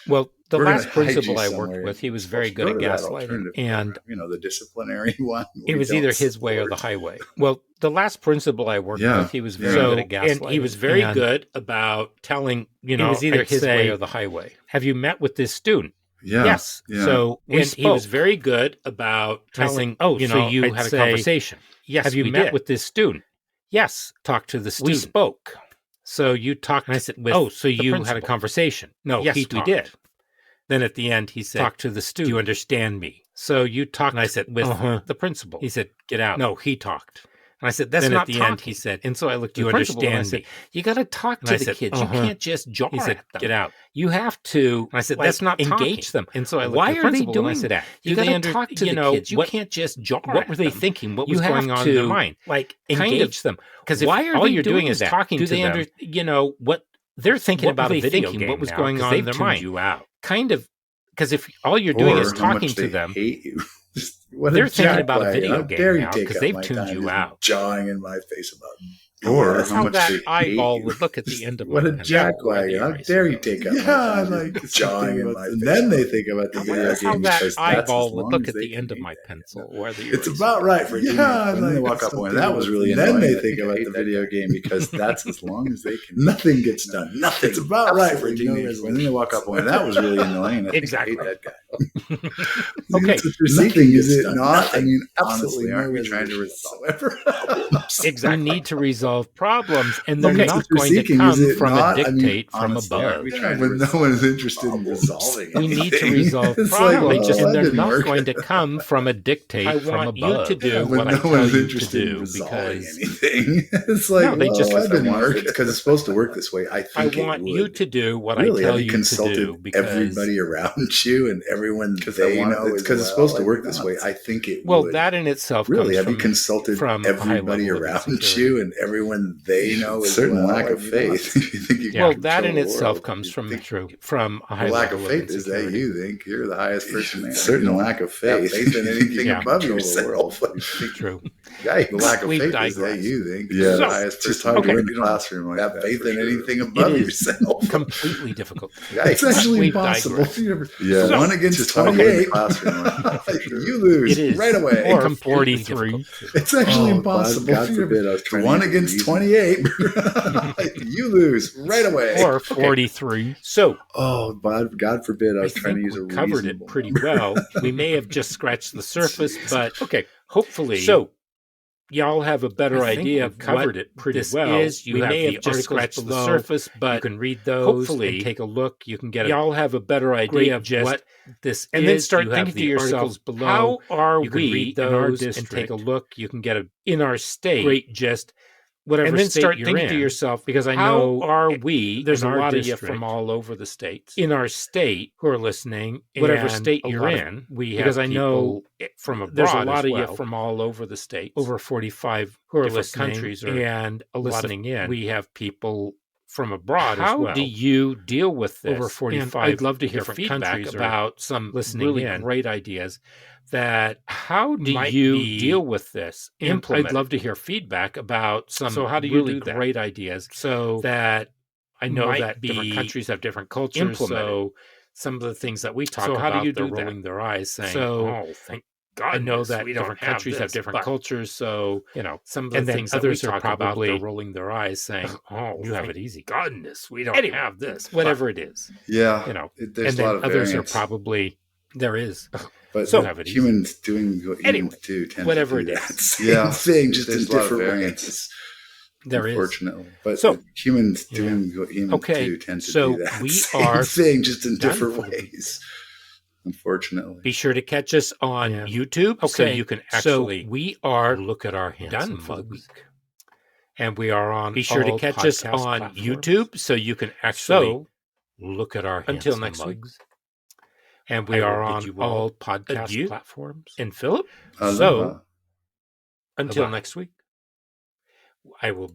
Well, the last principal I worked with, he was very good at gaslighting, and the disciplinary one. It was either his way or the highway. Well, the last principal I worked with, he was very good at gaslighting, and he was very good about telling it was either his way or the highway. Have you met with this student? Yeah. Yes. Yeah. So he was very good about telling. So you had a conversation. Yes. Have you met with this student? Yes. Talk to the student. We spoke. So you talked. And I said, so you had a conversation? No. Yes, we did. Then at the end, he said, "Talk to the student. Do you understand me?" So you talked. And I said, with the principal. He said, "Get out." No, he talked. And I said, "That's not at the end." He said, and so I looked at the principal and I said, "You got to talk to the kids. You can't just jar at them." He said, "Get out." You have to. And I said, "That's not engage them." And so I looked at the principal and I said, "You got to talk to the kids. You can't just jar at them." What were they thinking? What was going on in their mind? Like engage them. Because all you're doing is talking to them, what they're thinking about a video game. What was going on in their mind? You out. Kind of. Because if all you're doing is talking to them, hate you. They're thinking about a video game now because they've tuned you out. Jawing in my face about or that's how that eyeball would look at the end of my pencil. What a jackwagon. How dare you take up my time like jawing in my face. And then they think about the video game. That's how that eyeball would look at the end of my pencil. It's about right for when they walk up and that was really annoying. Then they think about the video game because that's as long as they can. Nothing gets done. Nothing. It's about right for teenagers. When they walk up and that was really annoying. Exactly. I hate that guy. Okay. Nothing is it not? I mean, absolutely. Aren't we trying to resolve problems? Exactly. We need to resolve problems, and they're not going to come from a dictate from above. When no one is interested in resolving we need to resolve problems, and they're not going to come from a dictate from above. I want you to do what I tell you to do because anything. It's like, no, they just didn't work because it's supposed to work this way. I want you to do what I tell you to do because everybody around you and everyone they know because it's supposed to work this way. I think it well that in itself really comes have you consulted from everybody around you and everyone they know is certain lack of faith. You think you well that in itself comes from a high lack of faith is that you think you're the highest person there. Certain lack of faith in anything above yourself. True. The lack of faith is that you think you're the highest person in the classroom. Have faith in anything above yourself. Completely difficult. It's actually impossible. Yeah, 1 against 28. You lose right away. Or 43. It's actually impossible. God forbid I was trying 1 against 28. You lose right away. Or 43. So, God forbid I was trying to use a covered it pretty well. We may have just scratched the surface, but hopefully. So, y'all have a better idea of covered it pretty well. We may have just scratched the surface, but you can read those. Hopefully, and take a look. You can get. Y'all have a better idea of just what this and is. Then start thinking to yourselves below. How are we in our district? And take a look. You can get in our state. Great gist. Whatever and then start thinking to yourself, because I know there's a lot of you from all over the states in our state who are listening. Whatever state you're in, because I know from abroad there's a lot of you from all over the states, over 45 who are listening countries and listening in. We have people from abroad as well. How do you deal with this? Over 45. And I'd love to hear feedback about some listening really great ideas. How do you deal with this? Implement. I'd love to hear feedback about some how do you really do great ideas. So that I know that different countries have different cultures. So some of the things that we talk about, how do you they're rolling their eyes, saying, thank God. I know that different countries have different cultures. So some of the things that we talk about, they're rolling their eyes, saying, you have it easy. Goodness, we don't have this. Whatever it is. Yeah. There's a lot of others variance. Are probably there is. But humans doing what humans do tend whatever to do it that. is. Same thing, just in different variants. There unfortunately. But humans doing what humans do tend to do that. We Same thing, just in different ways. Unfortunately. Be sure to catch us on YouTube so you can actually we are look at our handsome mugs. And we are on be sure to catch us on platforms. YouTube so you can actually look at our handsome until next mugs. Week. And we are on all podcast platforms. And Philip, so until next week, I will